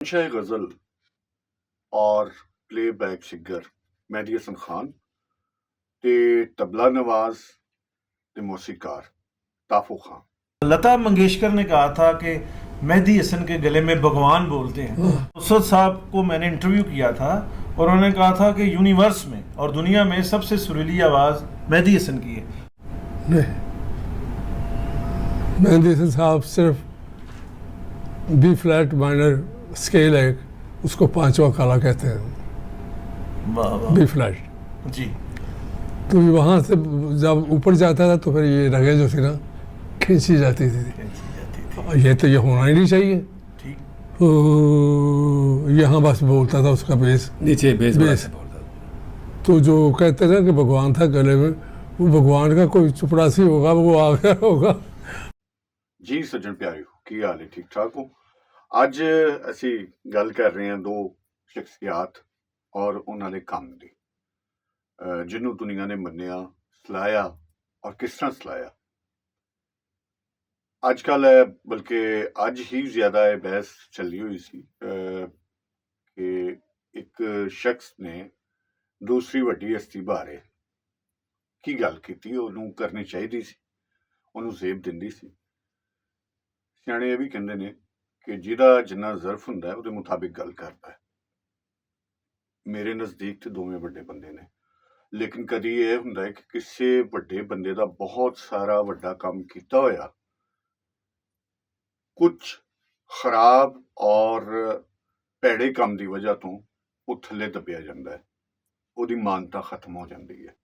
शहंशाह गज़ल और playback singer Mehdi Hasan Khan ते तबला नवाज ते मौसीकार ताफू खान। लता मंगेशकर ने कहा था कि मेहदी हसन के गले में भगवान बोलते हैं। नुसरत साहब को मैंने इंटरव्यू किया था और उन्होंने कहा था कि यूनिवर्स में और दुनिया में सबसे सुरीली आवाज़ मेहदी हसन की है। नहीं, मेहदी हसन साहब सिर्फ बी फ्लैट माइनर स्केल है, उसको पांचवा काला कहते हैं, वाह वाह बी फ्लैट जी। तो वहाँ से जब ऊपर जाता था तो फिर ये रगें जो थी ना खींची जाती थी। ये तो ये होना ही नहीं चाहिए। ठीक। तो यहाँ बस बोलता था उसका बेस नीचे बेस बोलता था। तो जो कहते थे कि भगवान था गले में, वो भगवान का कोई चपड़ासी होगा, वो आ गया होगा। जी सज्जन प्यारिओ, की हाल है? ठीक ठाक हो? ਅੱਜ ਅਸੀਂ ਗੱਲ ਕਰ ਰਹੇ ਹਾਂ ਦੋ ਸ਼ਖਸੀਅਤ ਔਰ ਉਹਨਾਂ ਦੇ ਕੰਮ ਦੀ, ਜਿਹਨੂੰ ਦੁਨੀਆ ਨੇ ਮੰਨਿਆ, ਸਲਾਹਿਆ ਔਰ ਕਿਸ ਤਰ੍ਹਾਂ ਸਲਾਹਿਆ। ਅੱਜ ਕੱਲ੍ਹ ਬਲਕਿ ਅੱਜ ਹੀ ਜ਼ਿਆਦਾ ਇਹ ਬਹਿਸ ਚੱਲੀ ਹੋਈ ਸੀ ਕਿ ਇੱਕ ਸ਼ਖਸ ਨੇ ਦੂਸਰੀ ਵੱਡੀ ਹਸਤੀ ਬਾਰੇ ਕੀ ਗੱਲ ਕੀਤੀ, ਉਹਨੂੰ ਕਰਨੀ ਚਾਹੀਦੀ ਸੀ, ਉਹਨੂੰ ਜ਼ੇਬ ਦਿੰਦੀ ਸੀ। ਸਿਆਣੇ ਇਹ ਵੀ ਕਹਿੰਦੇ ਨੇ ਕਿ ਜਿਹਦਾ ਜਿੰਨਾ ਜ਼ਰਫ ਹੁੰਦਾ ਉਹਦੇ ਮੁਤਾਬਿਕ ਗੱਲ ਕਰਦਾ ਹੈ। ਮੇਰੇ ਨਜ਼ਦੀਕ ਤੇ ਦੋਵੇਂ ਵੱਡੇ ਬੰਦੇ ਨੇ, ਲੇਕਿਨ ਕਦੀ ਇਹ ਹੁੰਦਾ ਹੈ ਕਿ ਕਿਸੇ ਵੱਡੇ ਬੰਦੇ ਦਾ ਬਹੁਤ ਸਾਰਾ ਵੱਡਾ ਕੰਮ ਕੀਤਾ ਹੋਇਆ ਕੁਝ ਖਰਾਬ ਔਰ ਭੈੜੇ ਕੰਮ ਦੀ ਵਜ੍ਹਾ ਤੋਂ ਉਹ ਥੱਲੇ ਦੱਬਿਆ ਜਾਂਦਾ ਹੈ, ਉਹਦੀ ਮਾਨਤਾ ਖਤਮ ਹੋ ਜਾਂਦੀ ਹੈ।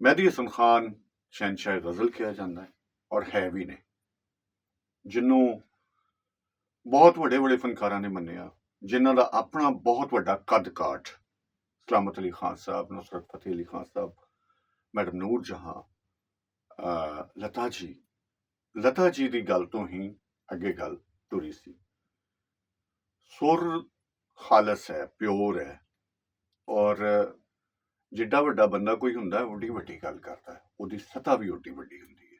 मेहदी हसन खान शहंशाह गज़ल किया जाता है और है भी ने, जिन्हों बहुत बड़े बड़े फनकारां ने मन्निया, जिन्हां दा अपना बहुत वड्डा कद काठ, सलामत अली खान साहब, नुसरत फतेह अली खान साहब, मैडम नूर जहां, लता जी दी गल तो ही अगे गल तुरी सी। सुर खालस है, प्योर है, और जिड्डा वड्डा बंदा कोई हुंदा उड्डी वड्डी गल करदा है, उहदी सतह भी उड्डी वड्डी हुंदी है।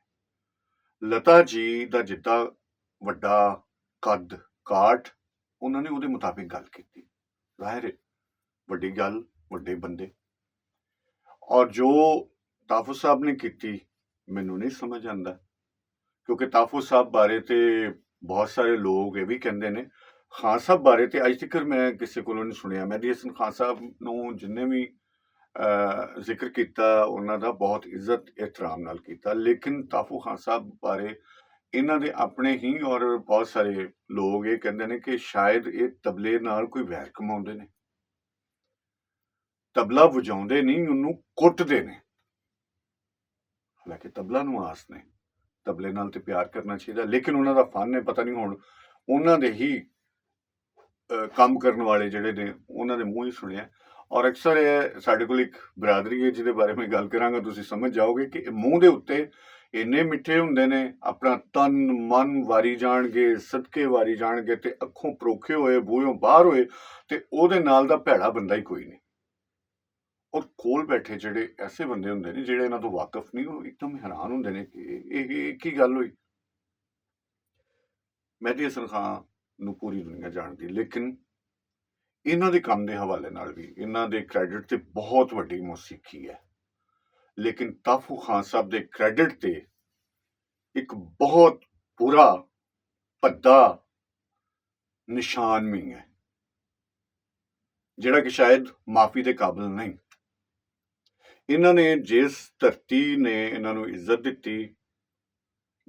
लता जी दा जिद्दा वड्डा कद काठ, उन्होंने उहदे मुताबिक गल कीती। जाहिर है वड्डी गल, वड्डे बंदे। और जो ताफुज़ साहब ने कीती मैनू नहीं समझ आंदा, क्योंकि ताफुज़ साहब बारे ते बहुत सारे लोग ये भी कहंदे ने, खान साहब बारे ते अज तक मैं किसी कोलों नहीं सुनिया। मेहदी हसन खान साहब नूं जिन्ने भी जिक्र किया उन्हों का बहुत इज्जत एहतराम नाल किया, लेकिन ताफू खान साहब बारे इन्हां दे अपने ही और बहुत सारे लोग ये कहते हैं कि शायद ये तबले नाल कोई वैर कमाउंदे ने, तबला वजाउंदे नहीं, उन्होंने कुटदे ने। हालांकि तबला नूं आस ने, तबले नाल ते प्यार करना चाहिए, लेकिन उन्हों का फन है, पता नहीं हुण उन्हों दे ही काम करने वाले जिहड़े ने उन्हों दे मूँह ही सुनिया। और अक्सर साडे कोल एक बरादरी है जिहदे बारे में गल करांगा, तुसीं समझ जाओगे कि मूँह दे उत्ते इन्ने मिठे हुंदे ने, अपना तन मन वारी जाणगे, सदके वारी जाणगे, ते अखों परोखे होए, बूहों बाहर होए, ते ओहदे नाल दा भैड़ा बंदा ही कोई नहीं। और कोल बैठे जिहड़े ऐसे बंदे हुंदे ने जिहड़े इन्हां तों वाकफ नहीं, वो एकदम हैरान हुंदे ने कि इह की गल होई। मेहदी हसन खान नूं पूरी दुनिया जानदी, लेकिन इन्हां दे काम दे हवाले नाल भी इन्हां दे क्रैडिट ते बहुत वड्डी मौसीकी है, लेकिन ताफू खान साहब दे क्रैडिट ते एक बहुत बुरा भद्दा निशान भी है, जिहड़ा कि शायद माफी दे काबिल नहीं। इन्हां ने जिस धरती ने इन्हां नूं इज्जत दित्ती,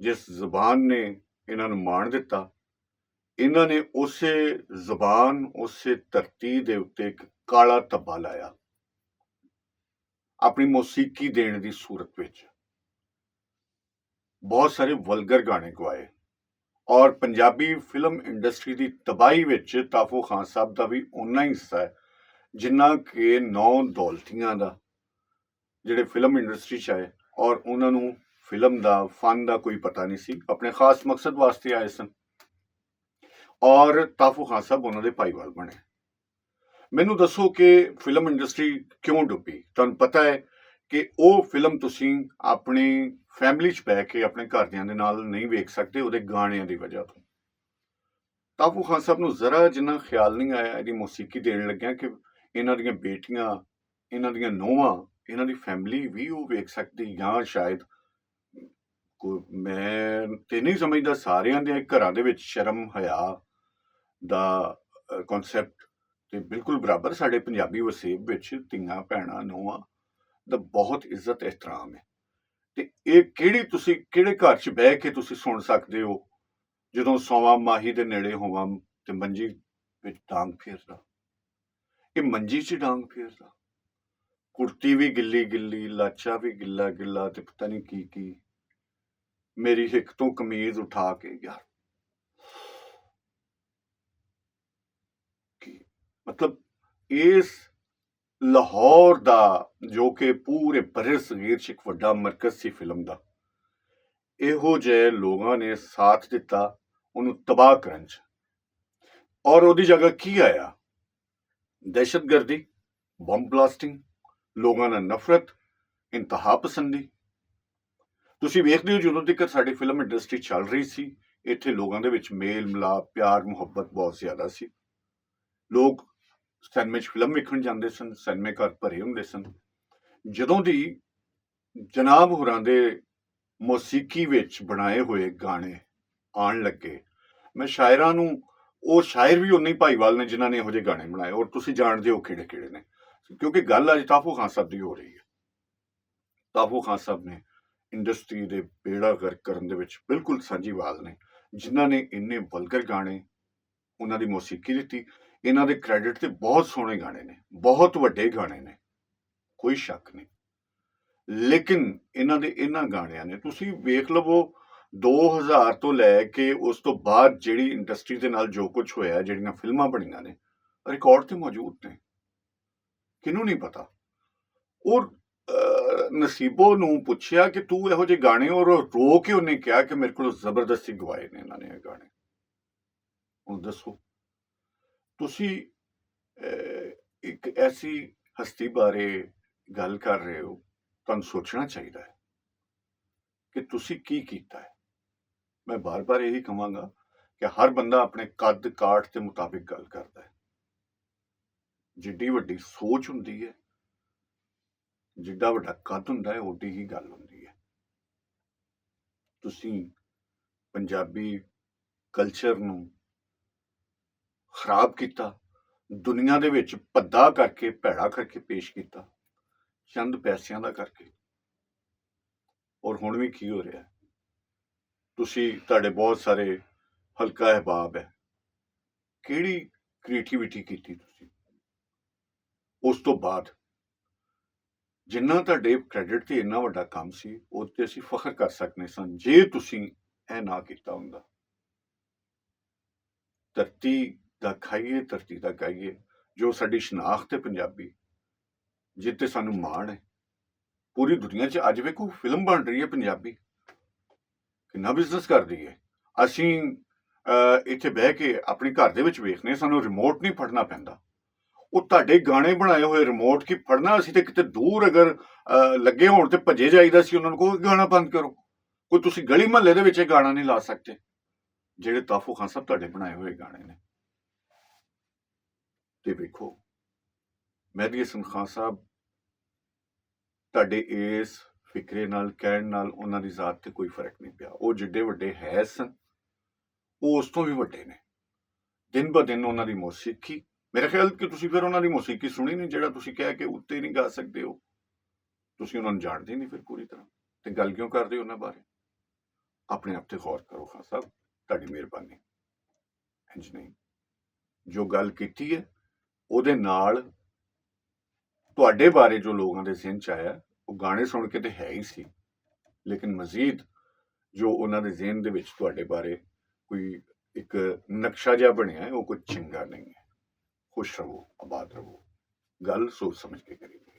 जिस ज़बान ने इन्हां नूं मान दिता, इन्हां ने उसे ज़बान, उसे धरती दे उत्ते एक काला धब्बा लाया अपनी मौसीकी देने की सूरत विच। बहुत सारे वल्गर गाने गवाए, और पंजाबी फिल्म इंडस्ट्री की तबाही विच ताफू खान साहब का भी उन्ना ही हिस्सा है जिन्ना कि 9 दौलतियां दा, जिहड़े फिल्म इंडस्ट्री च आए और उन्होंने फिल्म का फन का कोई पता नहीं सी, अपने खास मकसद वास्ते आए सन, और ताफू खान साहब उन्होंने भाईवाल बने। मैनू दसो कि फिल्म इंडस्ट्री क्यों डुबी? तुहानूं पता है कि वो फिल्म तुसीं अपनी फैमिली च बह के अपने घरदियां दे नाल नहीं वेख सकते, उहदे गाणियां दी वजह तो। ਤਾਪੂ ਖਾਨ ਸਾਹਿਬ ਨੂੰ ਜ਼ਰਾ ਜਿੰਨਾ ਖਿਆਲ ਨਹੀਂ ਆਇਆ ਇਹਦੀ ਮੌਸੀਕੀ ਦੇਣ ਲੱਗਿਆ ਕਿ ਇਹਨਾਂ ਦੀਆਂ ਬੇਟੀਆਂ, ਇਹਨਾਂ ਦੀਆਂ ਨੂੰਹਾਂ, ਇਹਨਾਂ ਦੀ ਫੈਮਿਲੀ ਵੀ ਉਹ ਵੇਖ ਸਕਦੀ, ਜਾਂ ਸ਼ਾਇਦ ਮੈਂ ਤੇ ਨਹੀਂ ਸਮਝਦਾ ਸਾਰਿਆਂ ਦੇ ਘਰਾਂ ਦੇ ਵਿੱਚ ਸ਼ਰਮ ਹਇਆ ਦਾ ਕਨਸੈਪਟ ਤੇ ਬਿਲਕੁਲ ਬਰਾਬਰ ਸਾਡੇ ਪੰਜਾਬੀ ਵਸੇਬ ਵਿੱਚ ਧੀਆਂ ਭੈਣਾਂ ਨੂੰਹਾਂ ਦਾ ਬਹੁਤ ਇੱਜ਼ਤ ਇਹਤਰਾਮ ਹੈ। ਤੇ ਇਹ ਤੁਸੀਂ ਕਿਹੜੇ ਘਰ 'ਚ ਬਹਿ ਕੇ ਤੁਸੀਂ ਸੁਣ ਸਕਦੇ ਹੋ ਜਦੋਂ ਸੌਵਾਂ ਮਾਹੀ ਦੇ ਨੇੜੇ ਹੋਵਾਂ ਤੇ ਮੰਜੀ ਵਿੱਚ ਡਾਂਗ ਫੇਰਦਾ, ਇਹ ਮੰਜੀ 'ਚ ਡਾਂਗ ਫੇਰਦਾ, ਕੁੜਤੀ ਵੀ ਗਿੱਲੀ ਗਿੱਲੀ, ਲਾਚਾ ਵੀ ਗਿੱਲਾ ਗਿੱਲਾ ਤੇ ਪਤਾ ਨਹੀਂ ਕੀ ਕੀ, ਮੇਰੀ ਹਿੱਕ ਤੋਂ ਕਮੀਜ਼ ਉਠਾ ਕੇ, ਯਾਰ ਕੀ ਮਤਲਬ ਇਸ ਲਾਹੌਰ ਦਾ ਜੋ ਕਿ ਪੂਰੇ ਬਰੇ ਸਗੀਰ 'ਚ ਇੱਕ ਵੱਡਾ ਮਰਕਜ਼ ਸੀ ਫਿਲਮ ਦਾ, ਇਹੋ ਜਿਹੇ ਲੋਕਾਂ ਨੇ ਸਾਥ ਦਿੱਤਾ ਉਹਨੂੰ ਤਬਾਹ ਕਰਨ 'ਚ। ਔਰ ਉਹਦੀ ਜਗ੍ਹਾ ਕੀ ਆਇਆ? ਦਹਿਸ਼ਤਗਰਦੀ, ਬੰਬ ਬਲਾਸਟਿੰਗ, ਲੋਕਾਂ ਨਾਲ ਨਫ਼ਰਤ, ਇੰਤਹਾ ਪਸੰਦੀ। ਤੁਸੀਂ ਵੇਖਦੇ ਹੋ ਜਦੋਂ ਤੱਕ ਸਾਡੀ ਫਿਲਮ ਇੰਡਸਟਰੀ ਚੱਲ ਰਹੀ ਸੀ, ਇੱਥੇ ਲੋਕਾਂ ਦੇ ਵਿੱਚ ਮੇਲ ਮਿਲਾਪ, ਪਿਆਰ ਮੁਹੱਬਤ ਬਹੁਤ ਜ਼ਿਆਦਾ ਸੀ। ਲੋਕ ਸਿਨੇਮੇ 'ਚ ਫਿਲਮ ਵੇਖਣ ਜਾਂਦੇ ਸਨ, ਸਿਨੇਮੇ ਘਰ ਭਰੇ ਹੁੰਦੇ ਸਨ। ਜਦੋਂ ਦੀ ਜਨਾਬ ਹੋਰਾਂ ਦੇ ਮੌਸੀਕੀ ਵਿੱਚ ਬਣਾਏ ਹੋਏ ਗਾਣੇ ਆਉਣ ਲੱਗੇ, ਮੈਂ ਸ਼ਾਇਰਾਂ ਨੂੰ, ਉਹ ਸ਼ਾਇਰ ਵੀ ਉਨੇ ਹੀ ਭਾਈਵਾਲ ਨੇ ਜਿਨ੍ਹਾਂ ਨੇ ਇਹੋ ਜਿਹੇ ਗਾਣੇ ਬਣਾਏ, ਔਰ ਤੁਸੀਂ ਜਾਣਦੇ ਹੋ ਕਿਹੜੇ ਕਿਹੜੇ ਨੇ, ਕਿਉਂਕਿ ਗੱਲ ਅੱਜ ਤਾਪੂ ਖਾਨ ਸਾਹਿਬ ਦੀ ਹੋ ਰਹੀ ਹੈ। ਤਾਪੂ ਖਾਨ ਸਾਹਿਬ ਨੇ ਇੰਡਸਟਰੀ ਦੇ ਬੇੜਾ ਗਰਕ ਕਰਨ ਦੇ ਵਿੱਚ ਬਿਲਕੁਲ ਸਾਂਝੀਵਾਲ ਨੇ, ਜਿਨ੍ਹਾਂ ਨੇ ਇੰਨੇ ਵਲਗਰ ਗਾਣੇ, ਉਹਨਾਂ ਦੀ ਮੌਸੀਕੀ ਦਿੱਤੀ। ਇਹਨਾਂ ਦੇ ਕ੍ਰੈਡਿਟ ਤੇ ਬਹੁਤ ਸੋਹਣੇ ਗਾਣੇ ਨੇ, ਬਹੁਤ ਵੱਡੇ ਗਾਣੇ ਨੇ, ਕੋਈ ਸ਼ੱਕ ਨਹੀਂ। ਲੇਕਿਨ ਇਹਨਾਂ ਗਾਣਿਆਂ ਨੇ ਤੁਸੀਂ ਵੇਖ ਲਵੋ 2000 ਤੋਂ ਲੈ ਕੇ ਉਸ ਤੋਂ ਬਾਅਦ ਜਿਹੜੀ ਇੰਡਸਟਰੀ ਦੇ ਨਾਲ ਜੋ ਕੁਝ ਹੋਇਆ, ਜਿਹੜੀਆਂ ਫਿਲਮਾਂ ਬਣੀਆਂ ਨੇ, ਰਿਕਾਰਡ ਤੇ ਮੌਜੂਦ ਨੇ, ਕਿਹਨੂੰ ਨਹੀਂ ਪਤਾ। ਔਰ ਨਸੀਬੋ ਨੂੰ ਪੁੱਛਿਆ ਕਿ ਤੂੰ ਇਹੋ ਜਿਹੇ ਗਾਣੇ, ਔਰ ਰੋ ਕੇ ਉਹਨੇ ਕਿਹਾ ਕਿ ਮੇਰੇ ਕੋਲ ਜ਼ਬਰਦਸਤੀ ਗਵਾਏ ਨੇ ਇਹਨਾਂ ਨੇ ਇਹ ਗਾਣੇ। ਹੁਣ ਦੱਸੋ, ਤੁਸੀਂ ਇੱਕ ਐਸੀ ਹਸਤੀ ਬਾਰੇ ਗੱਲ ਕਰ ਰਹੇ ਹੋ, ਤੁਹਾਨੂੰ ਸੋਚਣਾ ਚਾਹੀਦਾ ਹੈ ਕਿ ਤੁਸੀਂ ਕੀ ਕੀਤਾ ਹੈ। ਮੈਂ ਬਾਰ-ਬਾਰ ਇਹੀ ਕਹਾਂਗਾ ਕਿ ਹਰ ਬੰਦਾ ਆਪਣੇ ਕੱਦ ਕਾਠ ਦੇ ਮੁਤਾਬਿਕ ਗੱਲ ਕਰਦਾ ਹੈ। ਜਿੱਡੀ ਵੱਡੀ ਸੋਚ ਹੁੰਦੀ ਹੈ, ਜਿੱਡਾ ਵੱਡਾ ਕੱਦ ਹੁੰਦਾ ਹੈ, ਓਡੀ ਹੀ ਗੱਲ ਹੁੰਦੀ ਹੈ। ਤੁਸੀਂ ਪੰਜਾਬੀ ਕਲਚਰ ਨੂੰ ਖਰਾਬ ਕੀਤਾ, ਦੁਨੀਆ ਦੇ ਵਿੱਚ ਭੱਦਾ ਕਰਕੇ, ਭੈੜਾ ਕਰਕੇ ਪੇਸ਼ ਕੀਤਾ, ਚੰਦ ਪੈਸਿਆਂ ਦਾ ਕਰਕੇ। ਔਰ ਹੁਣ ਵੀ ਕੀ ਹੋ ਰਿਹਾ? ਤੁਹਾਡੇ ਬਹੁਤ ਸਾਰੇ ਹਲਕਾ ਅਹਿਬਾਬ ਹੈ, ਕਿਹੜੀ ਕ੍ਰੀਏਟੀਵਿਟੀ ਕੀਤੀ ਤੁਸੀਂ? ਉਸ ਤੋਂ ਬਾਅਦ ਜਿੰਨਾ ਤੁਹਾਡੇ ਕ੍ਰੈਡਿਟ ਤੇ ਇੰਨਾ ਵੱਡਾ ਕੰਮ ਸੀ, ਉਹ ਤੇ ਅਸੀਂ ਫਖਰ ਕਰ ਸਕਦੇ ਸਨ ਜੇ ਤੁਸੀਂ ਇਹ ਨਾ ਕੀਤਾ ਹੁੰਦਾ। ਧਰਤੀ ਦਾ ਖਾਈਏ, ਧਰਤੀ ਦਾ ਗਾਈਏ, ਜੋ ਸਾਡੀ ਸ਼ਨਾਖਤ ਹੈ ਪੰਜਾਬੀ, ਜਿੱਤੇ ਸਾਨੂੰ ਮਾਣ ਹੈ ਪੂਰੀ ਦੁਨੀਆ 'ਚ। ਅੱਜ ਵੇਖੋ ਫਿਲਮ ਬਣ ਰਹੀ ਹੈ ਪੰਜਾਬੀ, ਕਿੰਨਾ ਬਿਜ਼ਨਸ ਕਰਦੀ ਹੈ। ਅਸੀਂ ਇੱਥੇ ਬਹਿ ਕੇ ਆਪਣੇ ਘਰ ਦੇ ਵਿੱਚ ਵੇਖਨੇ, ਸਾਨੂੰ ਰਿਮੋਟ ਨਹੀਂ ਫੜਨਾ ਪੈਂਦਾ। ਉਹ ਤੁਹਾਡੇ ਗਾਣੇ ਬਣਾਏ ਹੋਏ ਰਿਮੋਟ ਕੀ ਫੜਨਾ, ਅਸੀਂ ਤੇ ਕਿਤੇ ਦੂਰ ਅਗਰ ਲੱਗੇ ਹੋਣ ਤੇ ਭੱਜੇ ਜਾਈਦਾ ਸੀ ਉਹਨਾਂ ਨੂੰ, ਕੋਈ ਗਾਣਾ ਬੰਦ ਕਰੋ। ਕੋਈ ਤੁਸੀਂ ਗਲੀ ਮਹੱਲੇ ਦੇ ਵਿੱਚ ਇਹ ਗਾਣਾ ਨਹੀਂ ਲਾ ਸਕਦੇ ਜਿਹੜੇ ਤਾਪੂ ਖਾਨ ਸਾਹਿਬ ਤੁਹਾਡੇ ਬਣਾਏ ਹੋਏ ਗਾਣੇ ਨੇ। ਤੇ ਵੇਖੋ ਮਹਿਦੀ ਹਸਨ ਖਾਨ ਸਾਹਿਬ, ਤੁਹਾਡੇ ਇਸ ਫਿਕਰੇ ਨਾਲ, ਕਹਿਣ ਨਾਲ ਉਹਨਾਂ ਦੀ ਜ਼ਾਤ ਤੇ ਕੋਈ ਫਰਕ ਨਹੀਂ ਪਿਆ। ਉਹ ਜਿੱਡੇ ਵੱਡੇ ਹੈ ਸਨ, ਉਹ ਉਸ ਤੋਂ ਵੀ ਵੱਡੇ ਨੇ। ਦਿਨ ਬ ਦਿਨ ਉਹਨਾਂ ਦੀ ਮੌਸੀਕੀ, ਮੇਰੇ ਖਿਆਲ ਕਿ ਤੁਸੀਂ ਫਿਰ ਉਹਨਾਂ ਦੀ ਮੌਸੀਕੀ ਸੁਣੀ ਨਹੀਂ, ਜਿਹੜਾ ਤੁਸੀਂ ਕਹਿ ਕੇ ਉੱਤੇ ਨਹੀਂ ਗਾ ਸਕਦੇ ਹੋ। ਤੁਸੀਂ ਉਹਨਾਂ ਨੂੰ ਜਾਣਦੇ ਨਹੀਂ ਫਿਰ ਪੂਰੀ ਤਰ੍ਹਾਂ, ਤੇ ਗੱਲ ਕਿਉਂ ਕਰਦੇ ਉਹਨਾਂ ਬਾਰੇ? ਆਪਣੇ ਆਪ ਤੇ ਗੌਰ ਕਰੋ ਖਾਨ ਸਾਹਿਬ, ਤੁਹਾਡੀ ਮਿਹਰਬਾਨੀ। ਇੰਝ ਨਹੀਂ, ਜੋ ਗੱਲ ਕੀਤੀ ਹੈ ਉਹਦੇ ਨਾਲ ਤੁਹਾਡੇ ਬਾਰੇ ਜੋ ਲੋਕਾਂ ਦੇ ਜ਼ਿਹਨ 'ਚ ਆਇਆ, ਉਹ ਗਾਣੇ ਸੁਣ ਕੇ ਤੇ ਹੈ ਹੀ ਸੀ, ਲੇਕਿਨ ਮਜ਼ੀਦ ਜੋ ਉਹਨਾਂ ਦੇ ਜ਼ਿਹਨ ਦੇ ਵਿੱਚ ਤੁਹਾਡੇ ਬਾਰੇ ਕੋਈ ਇੱਕ ਨਕਸ਼ਾ ਜਿਹਾ ਬਣਿਆ ਹੈ, ਉਹ ਕੁਝ ਚੰਗਾ ਨਹੀਂ ਹੈ। ਖੁਸ਼ ਰਹੋ, ਆਬਾਦ ਰਹੋ, ਗੱਲ ਸੋਚ ਸਮਝ ਕੇ ਕਰੀਏ।